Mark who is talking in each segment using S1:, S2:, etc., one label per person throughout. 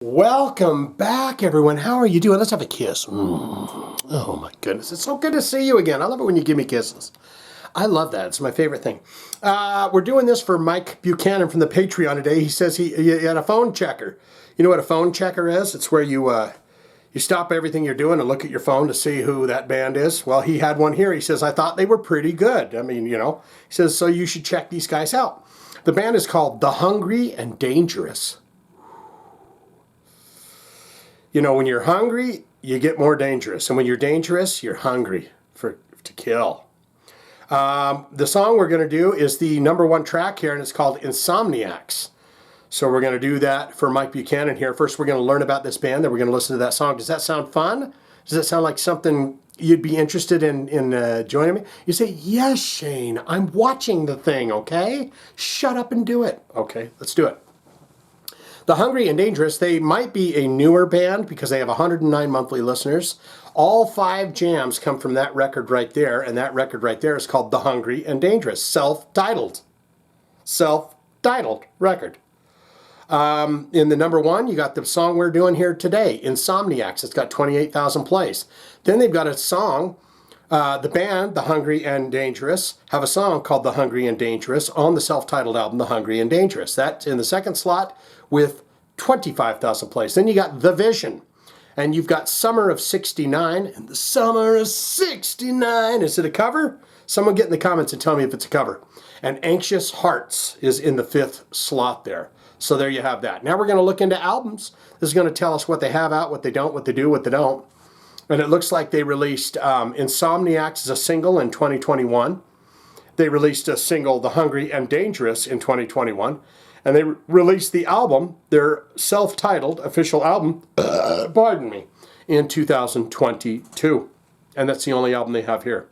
S1: Welcome back, everyone. How are you doing? Let's have a kiss. Oh, my goodness. It's so good to see you again. I love it when you give me kisses. I love that. It's my favorite thing. We're doing this for Mike Buchanan from the Patreon today. He says he had a phone checker. You know what a phone checker is? It's where you stop everything you're doing and look at your phone to see who that band is. Well, he had one here. He says, I thought they were pretty good. I mean, he says, so you should check these guys out. The band is called The Hungry and Dangerous. You know, when you're hungry, you get more dangerous. And when you're dangerous, you're hungry to kill. The song we're going to do is the #1 track here, and it's called Insomniacs. So we're going to do that for Mike Buchanan here. First, we're going to learn about this band, then we're going to listen to that song. Does that sound fun? Does that sound like something you'd be interested in joining me? You say, yes, Shane, I'm watching the thing, okay? Shut up and do it. Okay, let's do it. The Hungry and Dangerous, they might be a newer band because they have 109 monthly listeners. All 5 jams come from that record right there, and that record right there is called The Hungry and Dangerous, self-titled record. In the #1, you got the song we're doing here today, Insomniacs. It's got 28,000 plays. Then they've got a song, the band, The Hungry and Dangerous, have a song called The Hungry and Dangerous on the self-titled album, The Hungry and Dangerous. That's in the second slot with 25,000 plays. Then you got The Vision, and you've got Summer of '69, and the Summer of '69. Is it a cover? Someone get in the comments and tell me if it's a cover. And Anxious Hearts is in the 5th slot there. So there you have that. Now we're going to look into albums. This is going to tell us what they have out, what they don't, what they do, what they don't. And it looks like they released Insomniacs as a single in 2021. They released a single, The Hungry and Dangerous, in 2021. And they released the album, their self-titled official album, in 2022. And that's the only album they have here.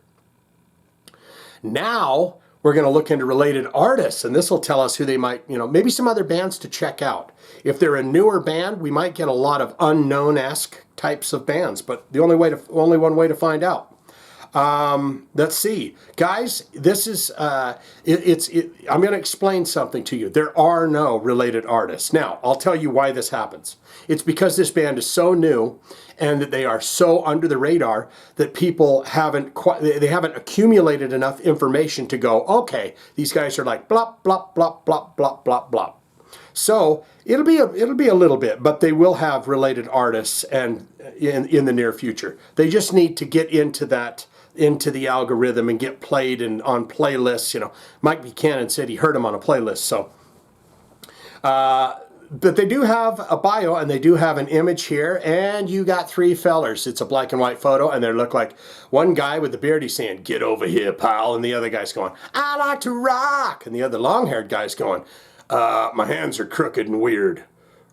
S1: Now, we're going to look into related artists, and this will tell us who they might, maybe some other bands to check out. If they're a newer band, we might get a lot of unknown-esque types of bands, but the only one way to find out. Let's see, guys. This is I'm going to explain something to you. There are no related artists. Now, I'll tell you why this happens. It's because this band is so new, and that they are so under the radar that people haven't accumulated enough information to go, okay, these guys are like blah blah blah blah blah blah blah. So it'll be a little bit, but they will have related artists and in the near future. They just need to get into the algorithm and get played and on playlists. Mike Buchanan said he heard them on a playlist. So, but they do have a bio and they do have an image here, and you got 3 fellers. It's a black and white photo, and they look like one guy with the beard. He's saying, "Get over here, pal," and the other guy's going, "I like to rock," and the other long-haired guy's going, "My hands are crooked and weird."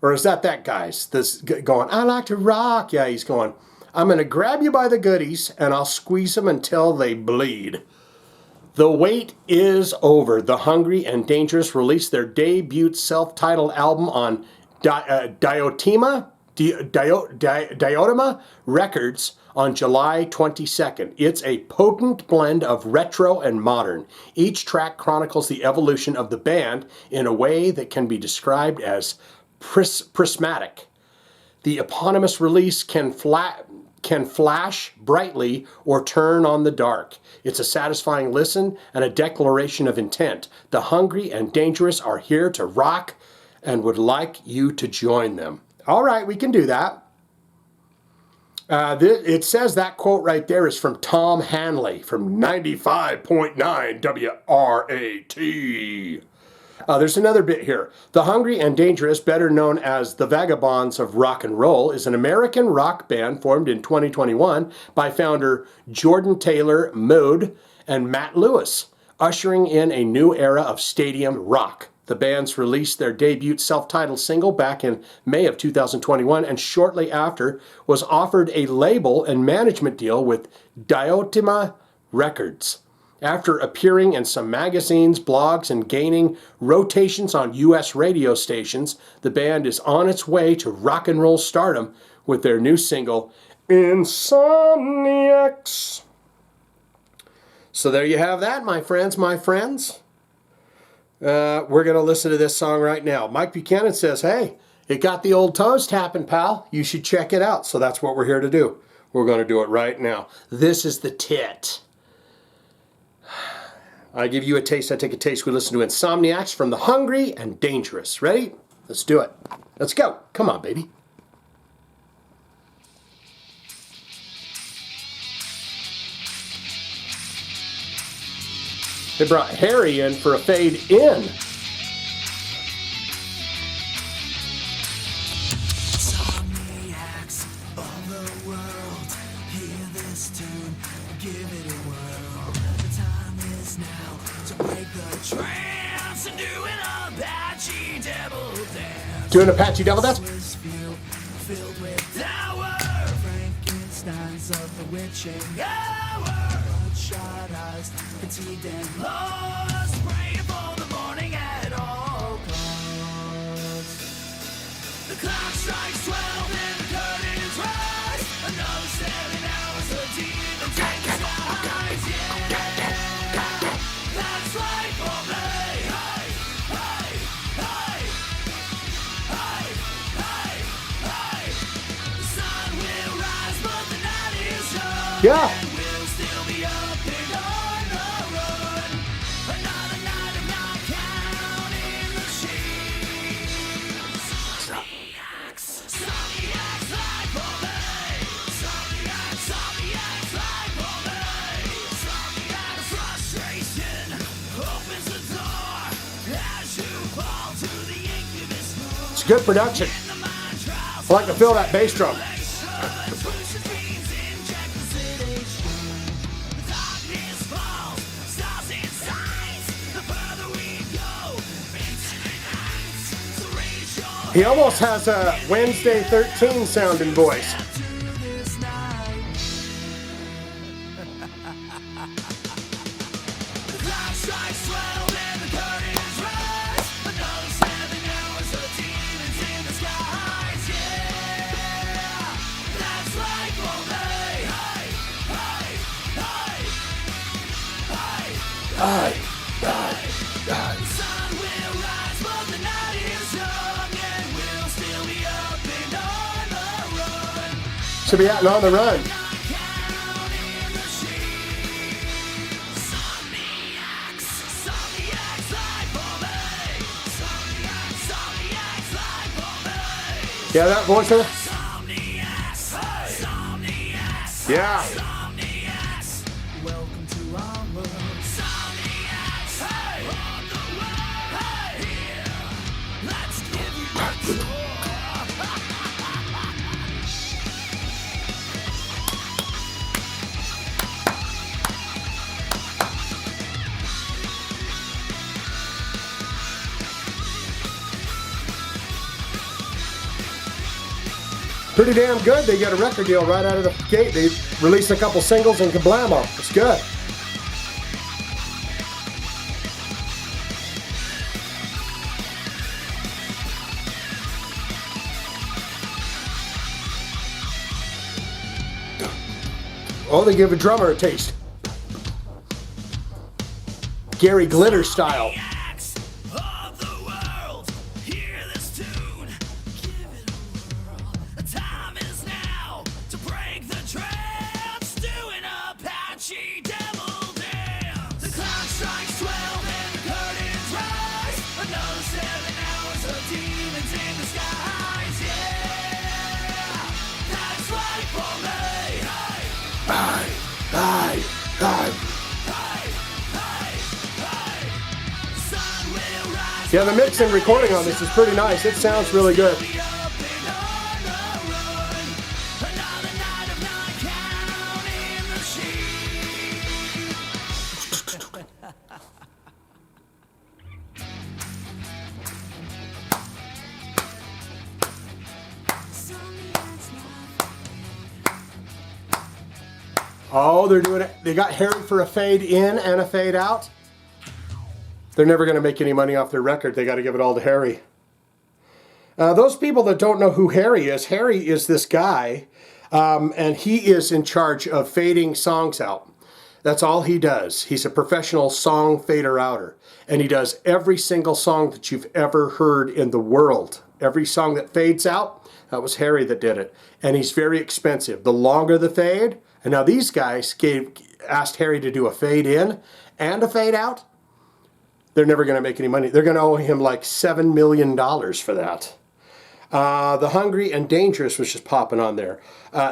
S1: Or is that guy's this going, "I like to rock"? Yeah, he's going, "I'm going to grab you by the goodies and I'll squeeze them until they bleed." The wait is over. The Hungry and Dangerous released their debut self-titled album on Diotema Records on July 22nd. It's a potent blend of retro and modern. Each track chronicles the evolution of the band in a way that can be described as prismatic. The eponymous release can flash brightly or turn on the dark. It's a satisfying listen and a declaration of intent. The Hungry and Dangerous are here to rock and would like you to join them. All right, we can do that. It says that quote right there is from Tom Hanley from 95.9 WRAT. There's another bit here. The Hungry and Dangerous, better known as the Vagabonds of Rock and Roll, is an American rock band formed in 2021 by founder Jordan Taylor Mood and Matt Lewis, ushering in a new era of stadium rock. The bands released their debut self-titled single back in May of 2021, and shortly after was offered a label and management deal with Diotema Records. After appearing in some magazines, blogs, and gaining rotations on U.S. radio stations, the band is on its way to rock and roll stardom with their new single, Insomniacs. So there you have that, my friends. We're going to listen to this song right now. Mike Buchanan says, hey, It got the old toes tapping, pal. You should check it out. So that's what we're here to do. We're going to do it right now. This is the tit. I give you a taste, I take a taste. We listen to Insomniacs from the Hungry and Dangerous. Ready? Let's do it. Let's go. Come on, baby. They brought Harry in for a fade in.
S2: Insomniacs of the world, hear this tune, give it a whirl. The time is now to break the trance and do an Apache devil dance.
S1: Do an Apache devil dance?
S2: Filled with power, Frankenstein's of the witching hour. Bloodshot eyes, fatigued and lost, praying for the morning at all costs. The clock strikes 12 and the curtains rise. Another 7 hours of demons in the skies. Yeah, that's life for me. Hey, hey, hey, hey, hey, hey. The sun will rise, but the night is young.
S1: Yeah.
S2: And we'll still be up and on the run. Another night of not counting the sheep. Insomniacs like for me. Insomniacs like for me. Insomniacs frustration opens the door as you fall to the incubus floor.
S1: It's good production.
S2: In the mind trials,
S1: I like to feel that bass drum.
S2: solution dreams inject the sedation. The darkness falls, stars and signs. The further we go into the night, so raise your
S1: He almost has a Wednesday 13 sounding voice.
S2: to this night. The clock strikes 12 and the curtains rise. Another 7 hours of demons in the skies. Yeah, that's like for me. Hey, hey, hey, hey, hey. The sun will rise, but the night is young, and we'll still be up and on the run.
S1: Should be out and on the run.
S2: Not counting the sheep. Insomniacs like for me. Insomniacs like for me.
S1: Yeah, that voice there?
S2: Insomniacs, insomniacs,
S1: Yeah.
S2: insomniacs. Welcome to our world. Insomniacs, hey, on the world, hey, here. Let's give you a tour.
S1: Pretty damn good. They got a record deal right out of the gate. They released a couple singles and kablamo. It's good. Oh, they give a drummer a taste. Gary Glitter style.
S2: Insomniacs of the world, hear this tune, give it a whirl. The time is now to break the trance, do an Apache devil dance. The clock strikes 12 and the curtains rise. Another 7 hours of demons in the skies. Yeah, that's right for me. Hey,
S1: Aye.
S2: hey, hey, hey. Sun will rise.
S1: Yeah, the mix and recording on this is pretty nice. It sounds really good.
S2: Be up and on the run. Another night of not counting the sheep.
S1: Oh, they're doing it. They got Harry for a fade in and a fade out. They're never going to make any money off their record. They got to give it all to Harry. Those people that don't know who Harry is this guy, and he is in charge of fading songs out. That's all he does. He's a professional song fader outer, and he does every single song that you've ever heard in the world. Every song that fades out, that was Harry that did it. And he's very expensive. The longer the fade, and now these guys asked Harry to do a fade in and a fade out. They're never going to make any money. They're going to owe him like $7 million for that. The Hungry and Dangerous was just popping on there.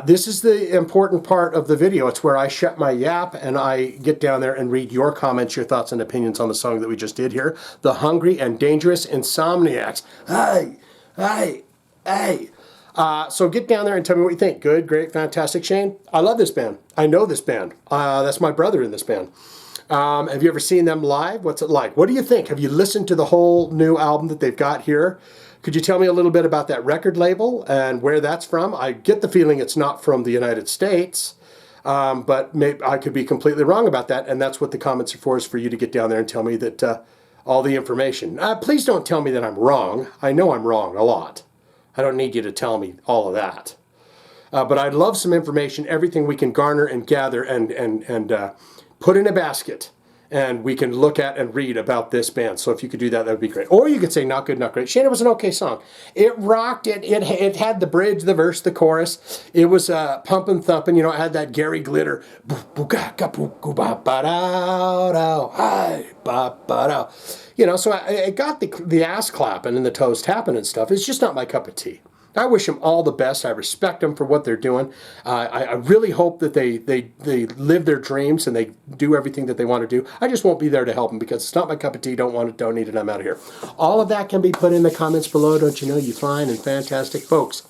S1: This is the important part of the video. It's where I shut my yap and I get down there and read your comments, your thoughts and opinions on the song that we just did here. The Hungry and Dangerous, Insomniacs. Hey, hey, hey. So get down there and tell me what you think. Good, great, fantastic, Shane. I love this band. I know this band. That's my brother in this band. Have you ever seen them live? What's it like? What do you think? Have you listened to the whole new album that they've got here? Could you tell me a little bit about that record label and where that's from? I get the feeling it's not from the United States, but maybe I could be completely wrong about that, and that's what the comments are for, is for you to get down there and tell me that all the information. Please don't tell me that I'm wrong. I know I'm wrong a lot. I don't need you to tell me all of that. But I'd love some information, everything we can garner and gather and put in a basket, and we can look at and read about this band. So if you could do that, that would be great. Or you could say, not good, not great. Shane, it was an okay song. It rocked. It had the bridge, the verse, the chorus. It was pumping, thumping. You know, it had that Gary Glitter. You know, so it got the ass clapping and the toes tapping and stuff. It's just not my cup of tea. I wish them all the best. I respect them for what they're doing. I really hope that they live their dreams and they do everything that they want to do. I just won't be there to help them because it's not my cup of tea. Don't want it, don't need it. I'm out of here. All of that can be put in the comments below. Don't you know, you fine and fantastic folks.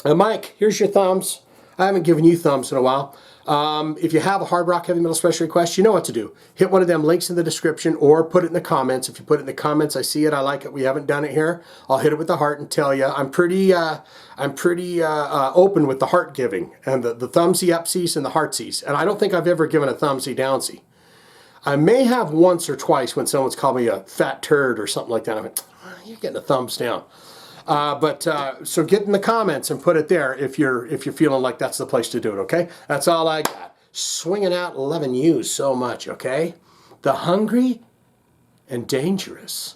S1: Mike, here's your thumbs. I haven't given you thumbs in a while. If you have a hard rock heavy metal special request, you know what to do. Hit one of them links in the description or put it in the comments. If you put it in the comments, I see it, I like it, we haven't done it here, I'll hit it with the heart and tell you. I'm pretty open with the heart giving and the thumbsy upsies and the heartsies. And I don't think I've ever given a thumbsy downsy. I may have once or twice when someone's called me a fat turd or something like that. I went, you're getting a thumbs down. So get in the comments and put it there if you're feeling like that's the place to do it, okay? That's all I got. Swinging out, loving you so much, okay? The Hungry and Dangerous.